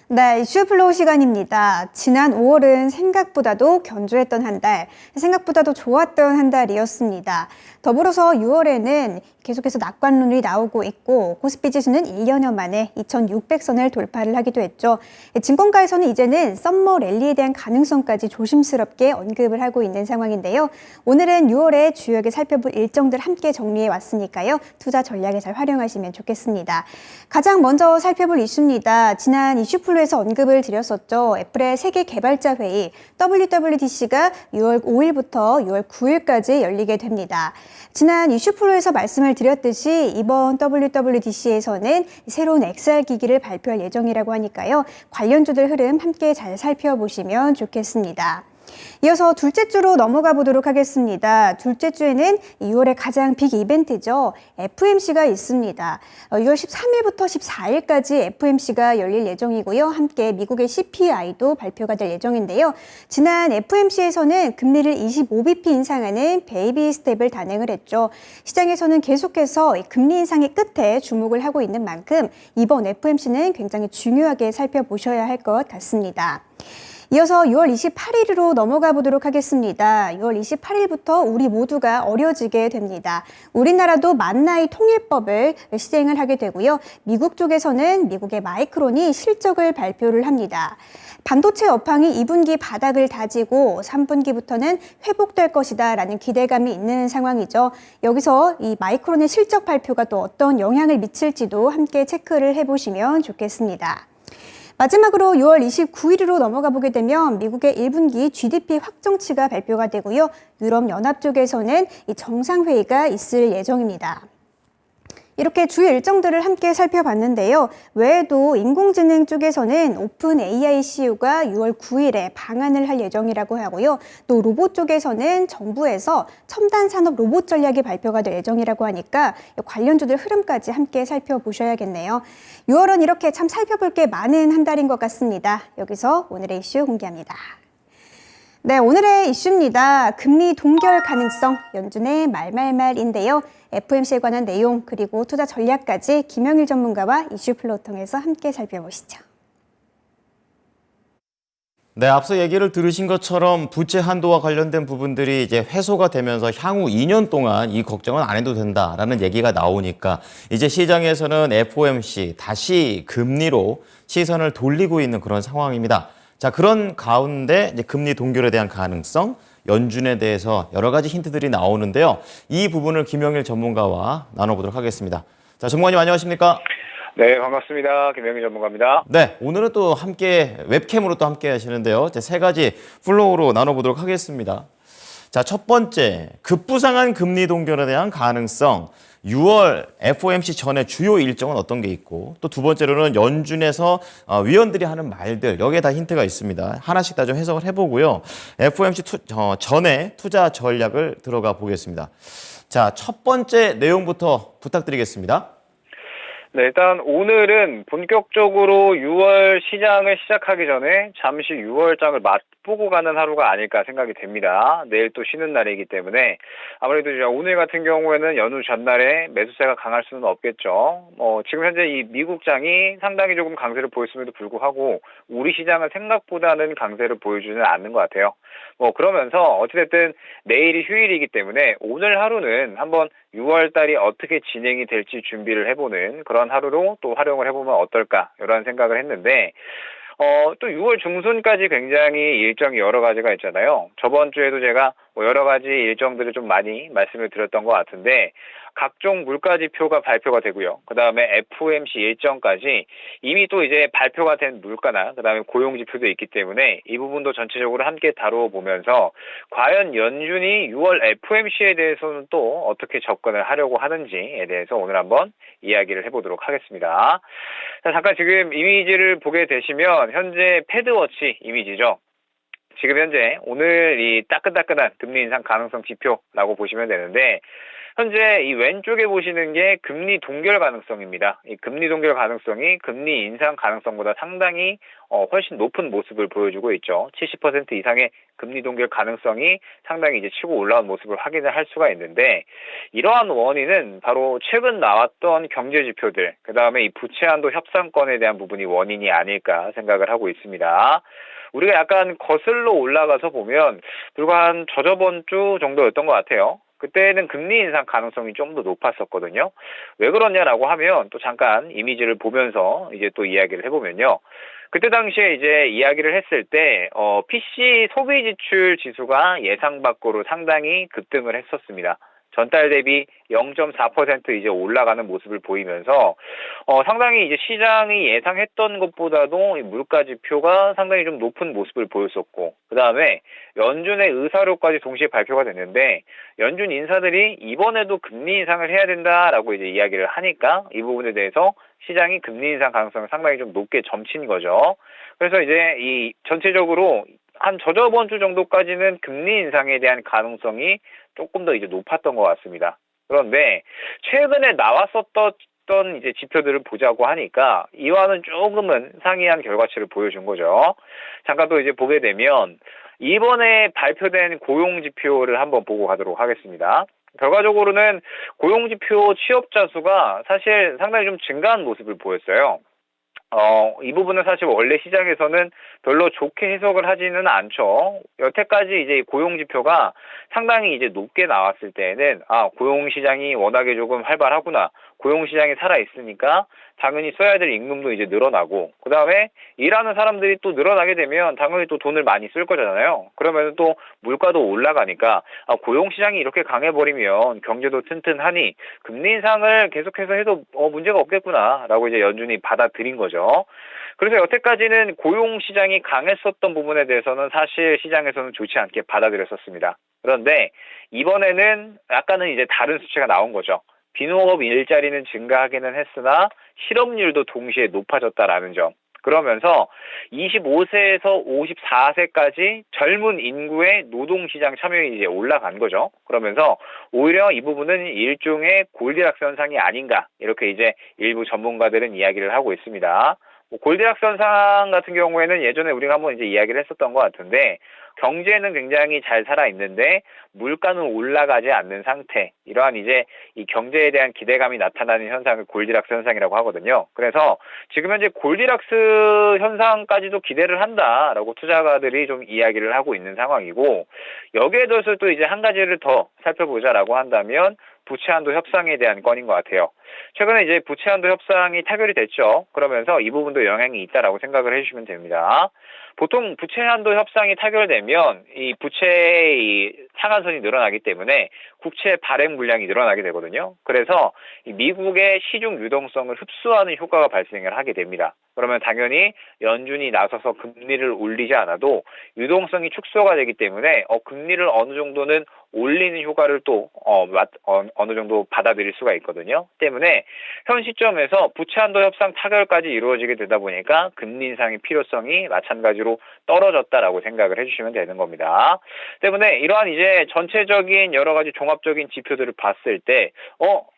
네, 이슈 플로우 시간입니다. 지난 5월은 생각보다도 견조했던 한 달, 생각보다도 좋았던 한 달이었습니다. 더불어서 6월에는 계속해서 낙관론이 나오고 있고 코스피 지수는 1년여 만에 2,600선을 돌파를 하기도 했죠. 증권가에서는 이제는 썸머 랠리에 대한 가능성까지 조심스럽게 언급을 하고 있는 상황인데요. 오늘은 6월에 주요하게 살펴볼 일정들 함께 정리해 왔으니까요. 투자 전략에 잘 활용하시면 좋겠습니다. 가장 먼저 살펴볼 이슈입니다. 지난 이슈 플로우에서 언급을 드렸었죠. 애플의 세계 개발자 회의 WWDC가 6월 5일부터 6월 9일까지 열리게 됩니다. 지난 이슈 플로우에서 말씀을 드렸듯이 이번 WWDC에서는 새로운 XR 기기를 발표할 예정이라고 하니까요. 관련주들 흐름 함께 잘 살펴보시면 좋겠습니다. 이어서 둘째 주로 넘어가 보도록 하겠습니다. 둘째 주에는 6월의 가장 빅 이벤트죠. FOMC가 있습니다. 6월 13일부터 14일까지 FOMC가 열릴 예정이고요. 함께 미국의 CPI도 발표가 될 예정인데요. 지난 FOMC에서는 금리를 25bp 인상하는 베이비 스텝을 단행을 했죠. 시장에서는 계속해서 금리 인상의 끝에 주목을 하고 있는 만큼 이번 FOMC는 굉장히 중요하게 살펴보셔야 할 것 같습니다. 이어서 6월 28일으로 넘어가 보도록 하겠습니다. 6월 28일부터 우리 모두가 어려지게 됩니다. 우리나라도 만나이 통일법을 시행을 하게 되고요. 미국 쪽에서는 미국의 마이크론이 실적을 발표를 합니다. 반도체 업황이 2분기 바닥을 다지고 3분기부터는 회복될 것이다 라는 기대감이 있는 상황이죠. 여기서 이 마이크론의 실적 발표가 또 어떤 영향을 미칠지도 함께 체크를 해보시면 좋겠습니다. 마지막으로 6월 29일으로 넘어가 보게 되면 미국의 1분기 GDP 확정치가 발표가 되고요. 유럽연합 쪽에서는 이 정상회의가 있을 예정입니다. 이렇게 주요 일정들을 함께 살펴봤는데요. 외에도 인공지능 쪽에서는 오픈 AI CU가 6월 9일에 방한을 할 예정이라고 하고요. 또 로봇 쪽에서는 정부에서 첨단 산업 로봇 전략이 발표가 될 예정이라고 하니까 관련주들 흐름까지 함께 살펴보셔야겠네요. 6월은 이렇게 참 살펴볼 게 많은 한 달인 것 같습니다. 여기서 오늘의 이슈 공개합니다. 네, 오늘의 이슈입니다. 금리 동결 가능성, 연준의 말말말인데요. FOMC에 관한 내용 그리고 투자 전략까지 김영일 전문가와 이슈 플로우 통해서 함께 살펴보시죠. 네, 앞서 얘기를 들으신 것처럼 부채 한도와 관련된 부분들이 이제 해소가 되면서 향후 2년 동안 이 걱정은 안 해도 된다라는 얘기가 나오니까 이제 시장에서는 FOMC 다시 금리로 시선을 돌리고 있는 그런 상황입니다. 자, 그런 가운데 이제 금리 동결에 대한 가능성, 연준에 대해서 여러 가지 힌트들이 나오는데요. 이 부분을 김영일 전문가와 나눠보도록 하겠습니다. 자, 전문가님 안녕하십니까? 네, 반갑습니다. 김영희 전문가입니다. 네, 오늘은 또 함께 웹캠으로 또 함께 하시는데요. 이제 세 가지 플로우로 나눠보도록 하겠습니다. 자, 첫 번째, 급부상한 금리 동결에 대한 가능성. 6월 FOMC 전에 주요 일정은 어떤 게 있고 또 두 번째로는 연준에서 위원들이 하는 말들 여기에 다 힌트가 있습니다. 하나씩 다 좀 해석을 해보고요. FOMC 전에 투자 전략을 들어가 보겠습니다. 자, 첫 번째 내용부터 부탁드리겠습니다. 네, 일단 오늘은 본격적으로 6월 시장을 시작하기 전에 잠시 6월장을 맛보고 가는 하루가 아닐까 생각이 됩니다. 내일 또 쉬는 날이기 때문에 아무래도 오늘 같은 경우에는 연휴 전날에 매수세가 강할 수는 없겠죠. 지금 현재 이 미국장이 상당히 조금 강세를 보였음에도 불구하고 우리 시장은 생각보다는 강세를 보여주지는 않는 것 같아요. 그러면서 어찌됐든 내일이 휴일이기 때문에 오늘 하루는 한번 6월 달이 어떻게 진행이 될지 준비를 해보는 그런 하루로 또 활용을 해보면 어떨까 이런 생각을 했는데 또 6월 중순까지 굉장히 일정이 여러 가지가 있잖아요. 저번 주에도 제가 여러 가지 일정들을 좀 많이 말씀을 드렸던 것 같은데 각종 물가지표가 발표가 되고요. 그 다음에 FOMC 일정까지 이미 또 이제 발표가 된 물가나 그 다음에 고용지표도 있기 때문에 이 부분도 전체적으로 함께 다뤄보면서 과연 연준이 6월 FOMC에 대해서는 또 어떻게 접근을 하려고 하는지에 대해서 오늘 한번 이야기를 해보도록 하겠습니다. 자, 잠깐 지금 이미지를 보게 되시면 현재 패드워치 이미지죠. 지금 현재 오늘 이 따끈따끈한 금리 인상 가능성 지표라고 보시면 되는데 현재 이 왼쪽에 보시는 게 금리 동결 가능성입니다. 이 금리 동결 가능성이 금리 인상 가능성보다 상당히 훨씬 높은 모습을 보여주고 있죠. 70% 이상의 금리 동결 가능성이 상당히 이제 치고 올라온 모습을 확인을 할 수가 있는데, 이러한 원인은 바로 최근 나왔던 경제 지표들, 그다음에 이 부채 한도 협상권에 대한 부분이 원인이 아닐까 생각을 하고 있습니다. 우리가 약간 거슬러 올라가서 보면 불과 한 저저번 주 정도였던 것 같아요. 그때는 금리 인상 가능성이 좀 더 높았었거든요. 왜 그러냐라고 하면 또 잠깐 이미지를 보면서 이제 또 이야기를 해보면요. 그때 당시에 이제 이야기를 했을 때 PC 소비 지출 지수가 예상 밖으로 상당히 급등을 했었습니다. 전달 대비 0.4% 이제 올라가는 모습을 보이면서 상당히 이제 시장이 예상했던 것보다도 이 물가 지표가 상당히 좀 높은 모습을 보였었고, 그다음에 연준의 의사로까지 동시에 발표가 됐는데 연준 인사들이 이번에도 금리 인상을 해야 된다라고 이제 이야기를 하니까 이 부분에 대해서 시장이 금리 인상 가능성을 상당히 좀 높게 점친 거죠. 그래서 이제 이 전체적으로 한 저저번 주 정도까지는 금리 인상에 대한 가능성이 조금 더 이제 높았던 것 같습니다. 그런데 최근에 나왔었던 이제 지표들을 보자고 하니까 이와는 조금은 상이한 결과치를 보여준 거죠. 잠깐 또 이제 보게 되면 이번에 발표된 고용 지표를 한번 보고 가도록 하겠습니다. 결과적으로는 고용 지표 취업자 수가 사실 상당히 좀 증가한 모습을 보였어요. 이 부분은 사실 원래 시장에서는 별로 좋게 해석을 하지는 않죠. 여태까지 이제 고용 지표가 상당히 이제 높게 나왔을 때에는 고용 시장이 워낙에 조금 활발하구나. 고용 시장이 살아 있으니까 당연히 써야 될 임금도 이제 늘어나고, 그다음에 일하는 사람들이 또 늘어나게 되면 당연히 또 돈을 많이 쓸 거잖아요. 그러면 또 물가도 올라가니까 고용 시장이 이렇게 강해버리면 경제도 튼튼하니 금리 인상을 계속해서 해도 문제가 없겠구나라고 이제 연준이 받아들인 거죠. 그래서 여태까지는 고용 시장이 강했었던 부분에 대해서는 사실 시장에서는 좋지 않게 받아들였었습니다. 그런데 이번에는 약간은 이제 다른 수치가 나온 거죠. 비농업 일자리는 증가하기는 했으나 실업률도 동시에 높아졌다라는 점. 그러면서 25세에서 54세까지 젊은 인구의 노동시장 참여율이 이제 올라간 거죠. 그러면서 오히려 이 부분은 일종의 골디락스 현상이 아닌가, 이렇게 이제 일부 전문가들은 이야기를 하고 있습니다. 골디락스 현상 같은 경우에는 예전에 우리가 한번 이제 이야기를 했었던 것 같은데, 경제는 굉장히 잘 살아 있는데 물가는 올라가지 않는 상태, 이러한 이제 이 경제에 대한 기대감이 나타나는 현상을 골디락스 현상이라고 하거든요. 그래서 지금 현재 골디락스 현상까지도 기대를 한다라고 투자가들이 좀 이야기를 하고 있는 상황이고, 여기에 더해서 또 이제 한 가지를 더 살펴보자라고 한다면 부채 한도 협상에 대한 건인 것 같아요. 최근에 이제 부채 한도 협상이 타결이 됐죠. 그러면서 이 부분도 영향이 있다라고 생각을 해주시면 됩니다. 보통 부채 한도 협상이 타결되면 이 부채의 이 상한선이 늘어나기 때문에 국채 발행 물량이 늘어나게 되거든요. 그래서 이 미국의 시중 유동성을 흡수하는 효과가 발생을 하게 됩니다. 그러면 당연히 연준이 나서서 금리를 올리지 않아도 유동성이 축소가 되기 때문에 금리를 어느 정도는 올리는 효과를 또 어느 정도 받아들일 수가 있거든요. 때문에 현 시점에서 부채 한도 협상 타결까지 이루어지게 되다 보니까 금리 인상의 필요성이 마찬가지로 떨어졌다라고 생각을 해주시면 되는 겁니다. 때문에 이러한 이제 전체적인 여러 가지 종합적인 지표들을 봤을 때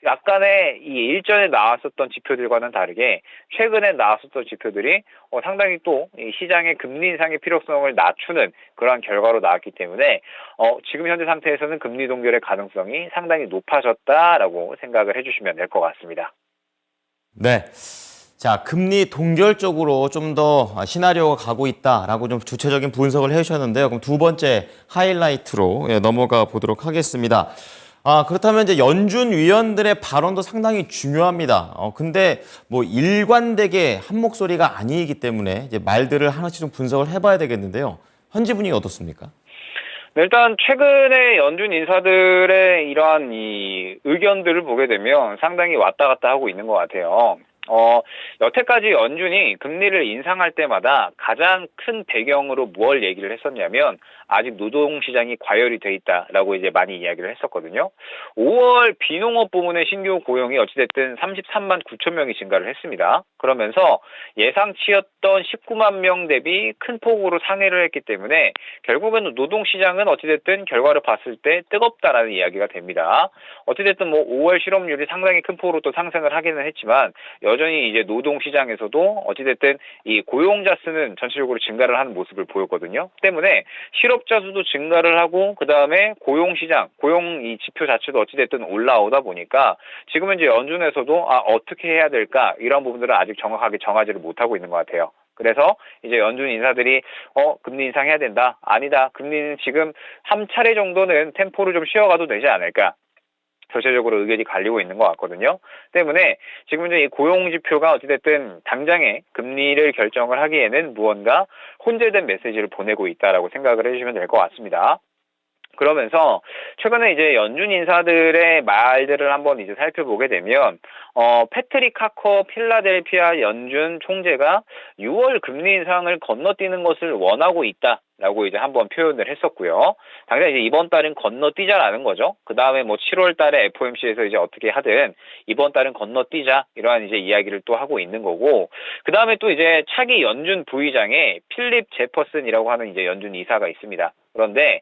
약간의 이 일전에 나왔었던 지표들과는 다르게 최근에 나왔었던 지표들이 상당히 또 이 시장의 금리 인상의 필요성을 낮추는 그러한 결과로 나왔기 때문에 지금 현재 상태에서는 금리 동결의 가능성이 상당히 높아졌다라고 생각을 해주시면 될 것 같습니다. 네. 자, 금리 동결 쪽으로 좀 더 시나리오가 가고 있다라고 좀 주체적인 분석을 해주셨는데요. 그럼 두 번째 하이라이트로 넘어가 보도록 하겠습니다. 그렇다면 이제 연준 위원들의 발언도 상당히 중요합니다. 근데 뭐 일관되게 한 목소리가 아니기 때문에 이제 말들을 하나씩 좀 분석을 해봐야 되겠는데요. 현지 분위기 어떻습니까? 일단 최근에 연준 인사들의 이러한 이 의견들을 보게 되면 상당히 왔다 갔다 하고 있는 것 같아요. 여태까지 연준이 금리를 인상할 때마다 가장 큰 배경으로 뭘 얘기를 했었냐면 아직 노동시장이 과열이 돼 있다라고 이제 많이 이야기를 했었거든요. 5월 비농업 부문의 신규 고용이 어찌됐든 33만 9천 명이 증가를 했습니다. 그러면서 예상치였던 19만 명 대비 큰 폭으로 상회를 했기 때문에 결국은 노동시장은 어찌됐든 결과를 봤을 때 뜨겁다라는 이야기가 됩니다. 어찌됐든 뭐 5월 실업률이 상당히 큰 폭으로 또 상승을 하기는 했지만 여전히 이제 노동시장에서도 어찌됐든 이 고용자 수는 전체적으로 증가를 하는 모습을 보였거든요. 때문에 실업자 수도 증가를 하고 그 다음에 고용시장, 고용 이 지표 자체도 어찌됐든 올라오다 보니까 지금은 이제 연준에서도 어떻게 해야 될까 이런 부분들은 아직 정확하게 정하지를 못하고 있는 것 같아요. 그래서 이제 연준 인사들이 금리 인상해야 된다. 아니다. 금리는 지금 한 차례 정도는 템포를 좀 쉬어가도 되지 않을까. 전체적으로 의견이 갈리고 있는 것 같거든요. 때문에 지금 이제 이 고용 지표가 어찌됐든 당장에 금리를 결정을 하기에는 무언가 혼재된 메시지를 보내고 있다라고 생각을 해주시면 될 것 같습니다. 그러면서 최근에 이제 연준 인사들의 말들을 한번 이제 살펴보게 되면 패트릭 카커 필라델피아 연준 총재가 6월 금리 인상을 건너뛰는 것을 원하고 있다라고 이제 한번 표현을 했었고요. 당장 이제 이번 달은 건너뛰자라는 거죠. 그 다음에 뭐 7월 달에 FOMC에서 이제 어떻게 하든 이번 달은 건너뛰자 이러한 이제 이야기를 또 하고 있는 거고, 그 다음에 또 이제 차기 연준 부의장에 필립 제퍼슨이라고 하는 이제 연준 이사가 있습니다. 그런데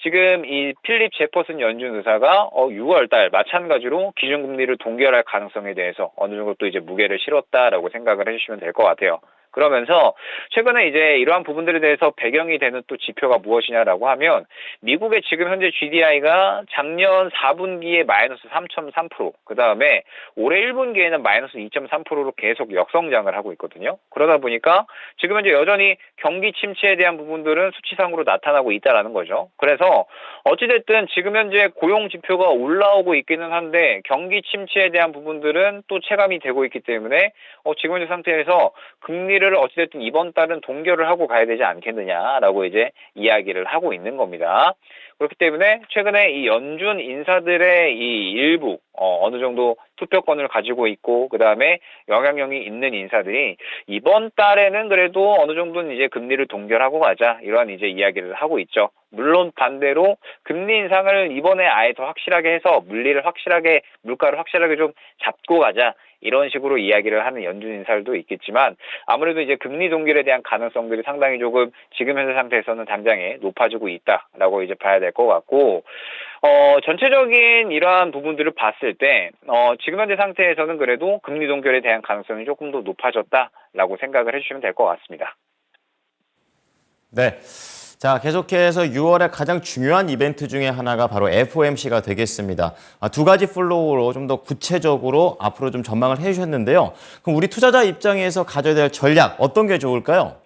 지금 이 필립 제퍼슨 연준 의사가 6월 달 마찬가지로 기준금리를 동결할 가능성에 대해서 어느 정도 또 이제 무게를 실었다라고 생각을 해주시면 될 것 같아요. 그러면서 최근에 이제 이러한 부분들에 대해서 배경이 되는 또 지표가 무엇이냐라고 하면 미국의 지금 현재 GDI가 작년 4분기에 마이너스 3.3%, 그 다음에 올해 1분기에는 마이너스 2.3%로 계속 역성장을 하고 있거든요. 그러다 보니까 지금 현재 여전히 경기 침체에 대한 부분들은 수치상으로 나타나고 있다라는 거죠. 그래서 어찌됐든 지금 현재 고용 지표가 올라오고 있기는 한데 경기 침체에 대한 부분들은 또 체감이 되고 있기 때문에 지금 현재 상태에서 금리를 어찌됐든 이번 달은 동결을 하고 가야 되지 않겠느냐라고 이제 이야기를 하고 있는 겁니다. 그렇기 때문에 최근에 이 연준 인사들의 이 일부 어느 정도 투표권을 가지고 있고 그 다음에 영향력이 있는 인사들이 이번 달에는 그래도 어느 정도는 이제 금리를 동결하고 가자 이러한 이제 이야기를 하고 있죠. 물론 반대로 금리 인상을 이번에 아예 더 확실하게 해서 물가를 확실하게 좀 잡고 가자 이런 식으로 이야기를 하는 연준 인사들도 있겠지만 아무래도 이제 금리 동결에 대한 가능성들이 상당히 조금 지금 현재 상태에서는 당장에 높아지고 있다라고 이제 봐야 될 것 같고, 전체적인 이러한 부분들을 봤을 때 지금 현재 상태에서는 그래도 금리 동결에 대한 가능성이 조금 더 높아졌다라고 생각을 해주시면 될 것 같습니다. 네. 자, 계속해서 6월에 가장 중요한 이벤트 중에 하나가 바로 FOMC가 되겠습니다. 두 가지 플로우로 좀 더 구체적으로 앞으로 좀 전망을 해주셨는데요. 그럼 우리 투자자 입장에서 가져야 될 전략 어떤 게 좋을까요?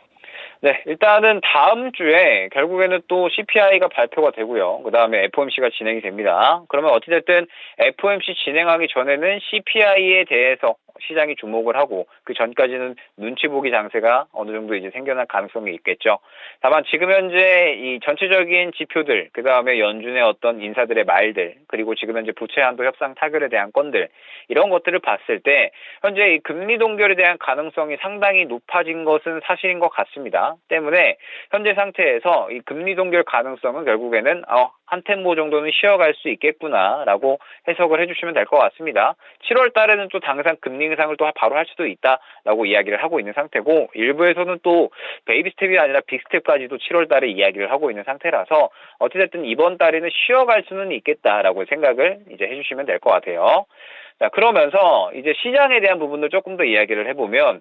네, 일단은 다음 주에 결국에는 또 CPI가 발표가 되고요. 그 다음에 FOMC가 진행이 됩니다. 그러면 어찌됐든 FOMC 진행하기 전에는 CPI에 대해서 시장이 주목을 하고 그 전까지는 눈치 보기 장세가 어느 정도 이제 생겨날 가능성이 있겠죠. 다만 지금 현재 이 전체적인 지표들, 그 다음에 연준의 어떤 인사들의 말들, 그리고 지금 현재 부채 한도 협상 타결에 대한 건들, 이런 것들을 봤을 때 현재 이 금리 동결에 대한 가능성이 상당히 높아진 것은 사실인 것 같습니다. 때문에 현재 상태에서 이 금리 동결 가능성은 결국에는 한 템포 정도는 쉬어갈 수 있겠구나라고 해석을 해주시면 될 것 같습니다. 7월 달에는 또 당장 금리 인상을 또 바로 할 수도 있다라고 이야기를 하고 있는 상태고, 일부에서는 또 베이비 스텝이 아니라 빅 스텝까지도 7월 달에 이야기를 하고 있는 상태라서 어찌됐든 이번 달에는 쉬어갈 수는 있겠다라고 생각을 이제 해주시면 될 것 같아요. 자, 그러면서 이제 시장에 대한 부분을 조금 더 이야기를 해보면,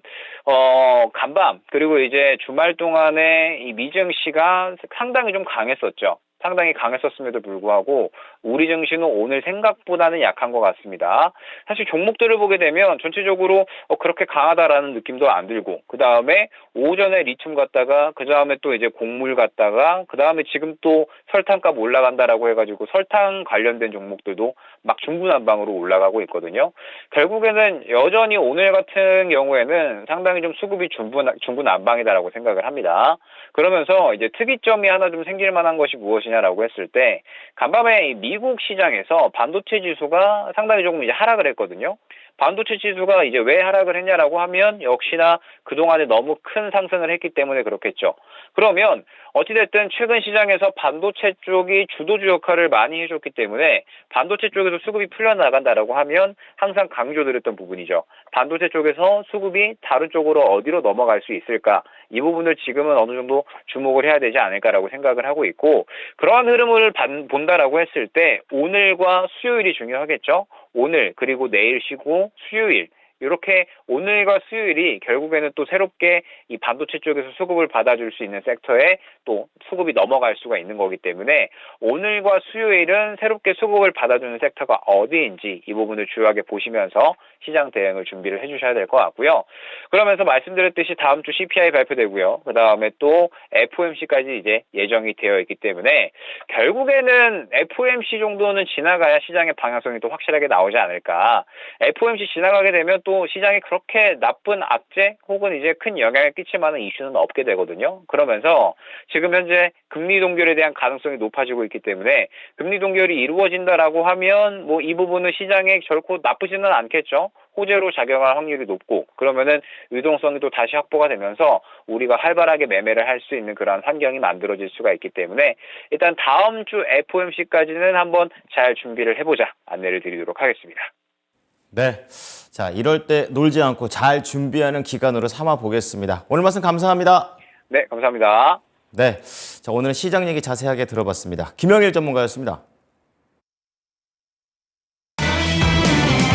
간밤, 그리고 이제 주말 동안에 이 미증시가 상당히 좀 강했었죠. 상당히 강했었음에도 불구하고 우리 증시는 오늘 생각보다는 약한 것 같습니다. 사실 종목들을 보게 되면 전체적으로 그렇게 강하다라는 느낌도 안 들고, 그 다음에 오전에 리튬 갔다가 그 다음에 또 이제 곡물 갔다가 그 다음에 지금 또 설탕값 올라간다라고 해가지고 설탕 관련된 종목들도 막 중구난방으로 올라가고 있거든요. 결국에는 여전히 오늘 같은 경우에는 상당히 좀 수급이 중구난방이다라고 생각을 합니다. 그러면서 이제 특이점이 하나 좀 생길 만한 것이 무엇이냐라고 했을 때, 간밤에 미국 시장에서 반도체 지수가 상당히 조금 이제 하락을 했거든요. 반도체 지수가 이제 왜 하락을 했냐라고 하면 역시나 그동안에 너무 큰 상승을 했기 때문에 그렇겠죠. 그러면 어찌됐든 최근 시장에서 반도체 쪽이 주도주 역할을 많이 해줬기 때문에 반도체 쪽에서 수급이 풀려나간다라고 하면 항상 강조드렸던 부분이죠. 반도체 쪽에서 수급이 다른 쪽으로 어디로 넘어갈 수 있을까? 이 부분을 지금은 어느 정도 주목을 해야 되지 않을까라고 생각을 하고 있고, 그러한 흐름을 본다라고 했을 때 오늘과 수요일이 중요하겠죠. 오늘 그리고 내일 쉬고 수요일, 이렇게 오늘과 수요일이 결국에는 또 새롭게 이 반도체 쪽에서 수급을 받아줄 수 있는 섹터에 또 수급이 넘어갈 수가 있는 거기 때문에 오늘과 수요일은 새롭게 수급을 받아주는 섹터가 어디인지 이 부분을 주요하게 보시면서 시장 대응을 준비를 해주셔야 될 것 같고요. 그러면서 말씀드렸듯이 다음 주 CPI 발표되고요. 그 다음에 또 FOMC까지 이제 예정이 되어 있기 때문에 결국에는 FOMC 정도는 지나가야 시장의 방향성이 또 확실하게 나오지 않을까. FOMC 지나가게 되면 또 시장이 그렇게 나쁜 악재 혹은 이제 큰 영향을 끼칠 만한 이슈는 없게 되거든요. 그러면서 지금 현재 금리 동결에 대한 가능성이 높아지고 있기 때문에 금리 동결이 이루어진다라고 하면 뭐 이 부분은 시장에 결코 나쁘지는 않겠죠. 호재로 작용할 확률이 높고, 그러면은 유동성이 또 다시 확보가 되면서 우리가 활발하게 매매를 할 수 있는 그런 환경이 만들어질 수가 있기 때문에 일단 다음 주 FOMC까지는 한번 잘 준비를 해보자 안내를 드리도록 하겠습니다. 네. 자, 이럴 때 놀지 않고 잘 준비하는 기간으로 삼아 보겠습니다. 오늘 말씀 감사합니다. 네, 감사합니다. 네. 자, 오늘 시장 얘기 자세하게 들어봤습니다. 김영일 전문가였습니다.